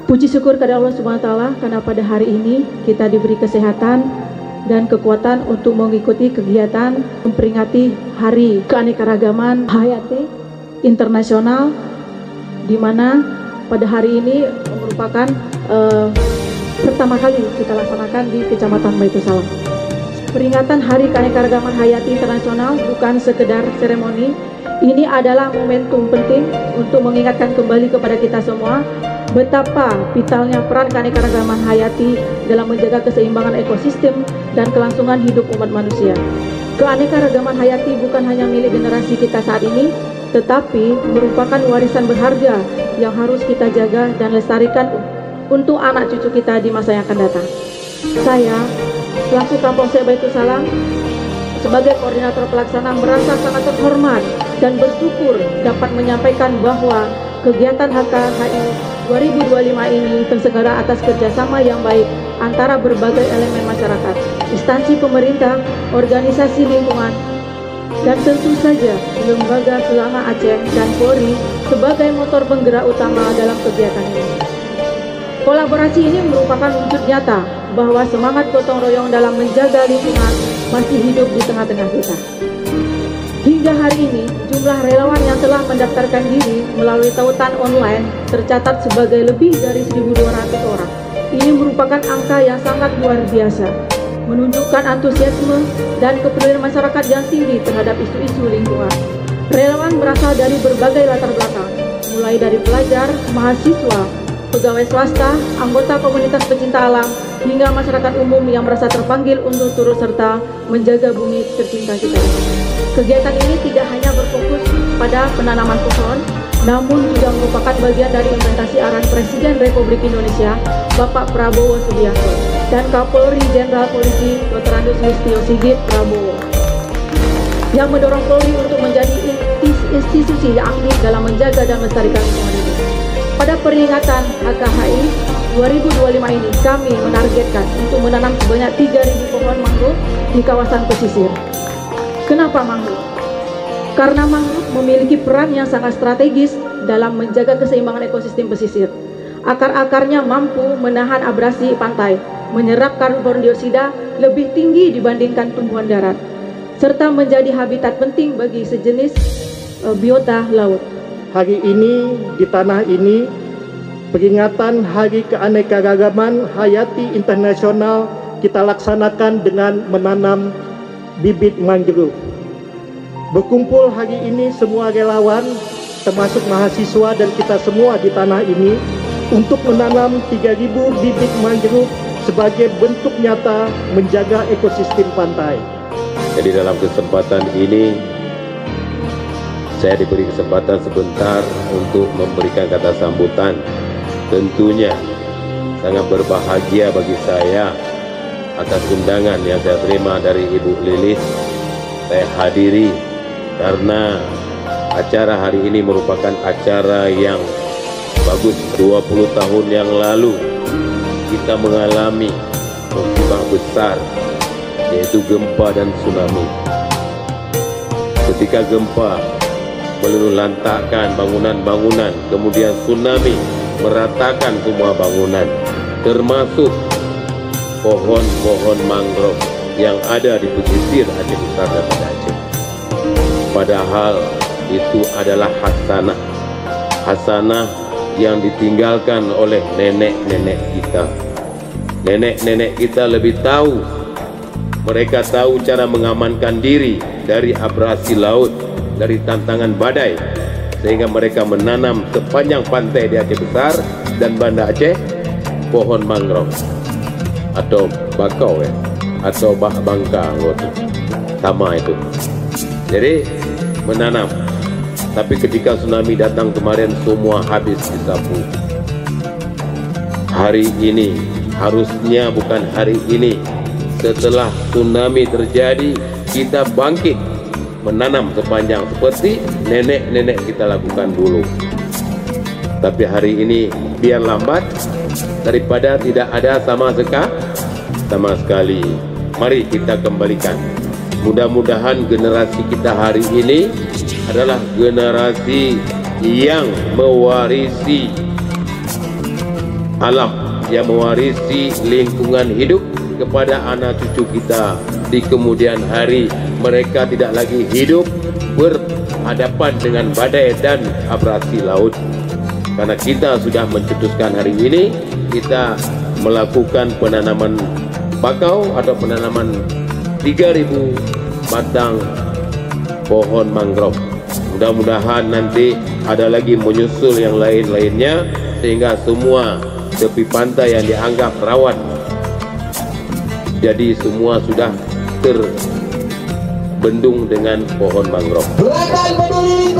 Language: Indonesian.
Puji syukur kepada Allah Subhanahu wa taala karena pada hari ini kita diberi kesehatan dan kekuatan untuk mengikuti kegiatan memperingati Hari Keanekaragaman Hayati Internasional, di mana pada hari ini merupakan pertama kali kita laksanakan di Kecamatan Baitul Salam. Peringatan Hari Keanekaragaman Hayati Internasional bukan sekedar seremoni, ini adalah momentum penting untuk mengingatkan kembali kepada kita semua betapa vitalnya peran keanekaragaman hayati dalam menjaga keseimbangan ekosistem dan kelangsungan hidup umat manusia. Keanekaragaman hayati bukan hanya milik generasi kita saat ini, tetapi merupakan warisan berharga yang harus kita jaga dan lestarikan untuk anak cucu kita di masa yang akan datang. Saya, selaku Kapolsek Baitul Salam, sebagai koordinator pelaksana merasa sangat terhormat dan bersyukur dapat menyampaikan bahwa kegiatan HKHI 2025 ini terselenggara atas kerjasama yang baik antara berbagai elemen masyarakat, instansi pemerintah, organisasi lingkungan, dan tentu saja Lembaga Selama Aceh dan Polri sebagai motor penggerak utama dalam kegiatan ini. Kolaborasi ini merupakan wujud nyata bahwa semangat gotong royong dalam menjaga lingkungan masih hidup di tengah-tengah kita. Hingga hari ini, jumlah relawan yang telah mendaftarkan diri melalui tautan online tercatat sebagai lebih dari 1.200 orang. Ini merupakan angka yang sangat luar biasa, menunjukkan antusiasme dan kepedulian masyarakat yang tinggi terhadap isu-isu lingkungan. Relawan berasal dari berbagai latar belakang, mulai dari pelajar, mahasiswa, pegawai swasta, anggota komunitas pecinta alam, hingga masyarakat umum yang merasa terpanggil untuk turut serta menjaga bumi tercinta kita. Kegiatan ini tidak hanya berfokus pada penanaman pohon, namun juga merupakan bagian dari implementasi arahan Presiden Republik Indonesia, Bapak Prabowo Subianto, dan Kapolri Jenderal Polisi Dr. Andes Listio Sigit Prabowo, yang mendorong Polri untuk menjadi institusi yang aktif dalam menjaga dan melestarikan lingkungan hidup. Pada peringatan HKHI 2025 ini, kami menargetkan untuk menanam sebanyak 3.000 pohon mangrove di kawasan pesisir. Kenapa mangrove? Karena mangrove memiliki peran yang sangat strategis dalam menjaga keseimbangan ekosistem pesisir. Akar-akarnya mampu menahan abrasi pantai, menyerap karbon dioksida lebih tinggi dibandingkan tumbuhan darat, serta menjadi habitat penting bagi sejenis biota laut. Hari ini di tanah ini, peringatan Hari Keanekaragaman Hayati Internasional kita laksanakan dengan menanam bibit mangrove. Berkumpul hari ini semua relawan, termasuk mahasiswa dan kita semua di tanah ini, untuk menanam 3.000 bibit mangrove sebagai bentuk nyata menjaga ekosistem pantai. Jadi dalam kesempatan ini saya diberi kesempatan sebentar untuk memberikan kata sambutan. Tentunya sangat berbahagia bagi saya atas undangan yang saya terima dari Ibu Lilis. Saya hadiri karena acara hari ini merupakan acara yang bagus. 20 tahun yang lalu kita mengalami musibah besar, yaitu gempa dan tsunami. Ketika gempa meluluhlantakkan bangunan-bangunan, kemudian tsunami meratakan semua bangunan, termasuk pohon-pohon mangrove yang ada di pesisir Aceh Besar dan Banda Aceh. Padahal itu adalah hasanah yang ditinggalkan oleh nenek-nenek kita. Nenek-nenek kita lebih tahu, mereka tahu cara mengamankan diri dari abrasi laut, dari tantangan badai, sehingga mereka menanam sepanjang pantai di Aceh Besar dan Banda Aceh pohon mangrove atau bakau atau bangka sama itu. Jadi menanam. Tapi ketika tsunami datang kemarin, semua habis disapu. Hari ini, harusnya bukan hari ini, setelah tsunami terjadi, kita bangkit menanam sepanjang seperti nenek-nenek kita lakukan dulu. Tapi hari ini biar lambat daripada tidak ada sama sekali. Mari kita kembalikan. Mudah-mudahan generasi kita hari ini adalah generasi yang mewarisi alam, yang mewarisi lingkungan hidup kepada anak cucu kita di kemudian hari. Mereka tidak lagi hidup berhadapan dengan badai dan abrasi laut. Karena kita sudah mencetuskan hari ini, kita melakukan penanaman bakau atau penanaman 3.000 batang pohon mangrove. Mudah-mudahan nanti ada lagi menyusul yang lain-lainnya, sehingga semua tepi pantai yang dianggap rawan jadi semua sudah terbendung dengan pohon mangrove. Gerakan Peduli